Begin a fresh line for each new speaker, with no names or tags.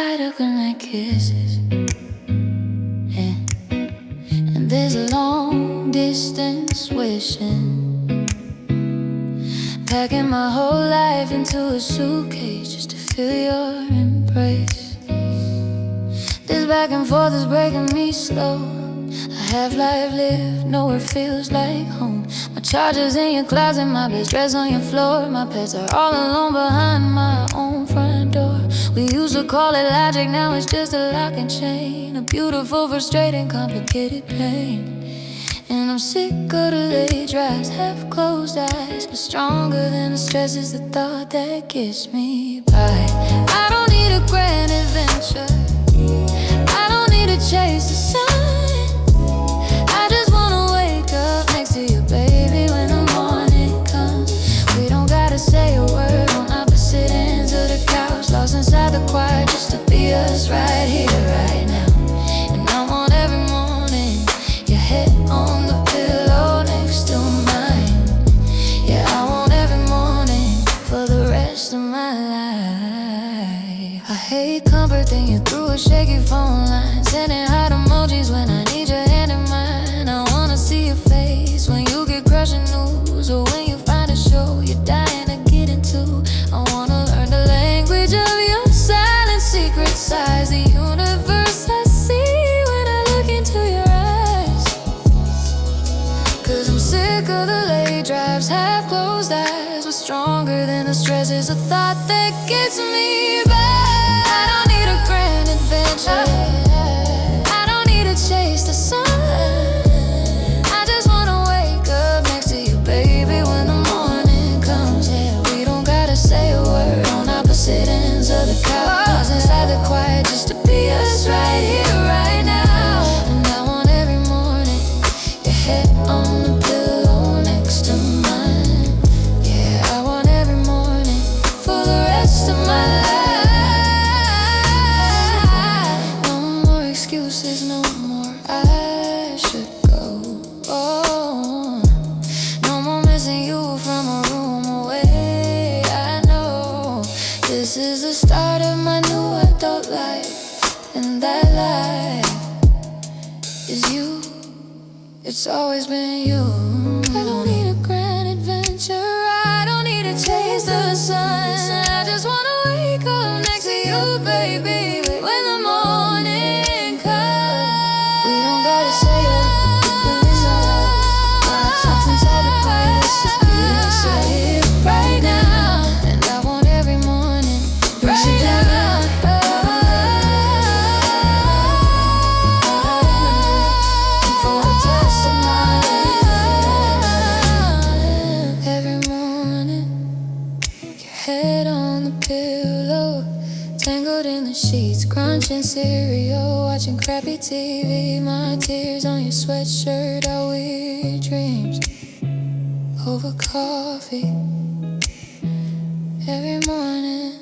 tied up in like kisses, yeah. And there's a long distance wishing, packing my whole life into a suitcase just to feel your embrace. This back and forth is breaking me slow. A half-life lived, nowhere feels like home. My charger's in your closet, my best dress on your floor. My pets are all alone behind my own front door. We used to call it logic, now it's just a lock and chain. A beautiful, frustrating, complicated pain. And I'm sick of the late drives, half-closed eyes, but stronger than the stress is the thought that gets me by. I don't need a grand adventure, I don't need to chase the sun. I just wanna wake up next to you, baby, when the morning comes. We don't gotta say a word on opposite ends of the couch, lost inside the quiet just to be us right here, right now. And I want every morning your head on the pillow next to mine. Yeah, I want every morning for the rest of my life. I hate comforting you through a shaky phone line, sending heart emojis when I need your hand in mine. I wanna see your face when you get crushing news, or when you find a show you're dying to get into. I wanna learn the language of your silent secret size, the universe I see when I look into your eyes. Cause I'm sick of the late drives, half-closed eyes, but stronger than the stress is a thought that gets me by. I don't need a grand adventure, I don't need to chase the sun. I just wanna wake up next to you, baby, when the morning comes. Yeah, we don't gotta say a word on opposite ends of the couch, lost inside the quiet just to be us right here, right now. And I want every morning your head on the pillow next to mine. Yeah, I want every morning for the rest of my life. No more excuses, no more I should go. Oh, no more missing you from a room away. I know this is the start of my new adult life, and that life is you. It's always been you. I don't need a grand adventure, I don't need to chase the sun. I just wanna wake up next to you, baby, when the morning comes. We don't gotta say it, it's lost inside the quiet, just be us right here, right now. And I want every morning right now. For the rest of my life. Every morning, your head on the pillow, tangled in the sheets, crunching cereal, watching crappy TV. My tears on your sweatshirt, our weird dreams over coffee. Every morning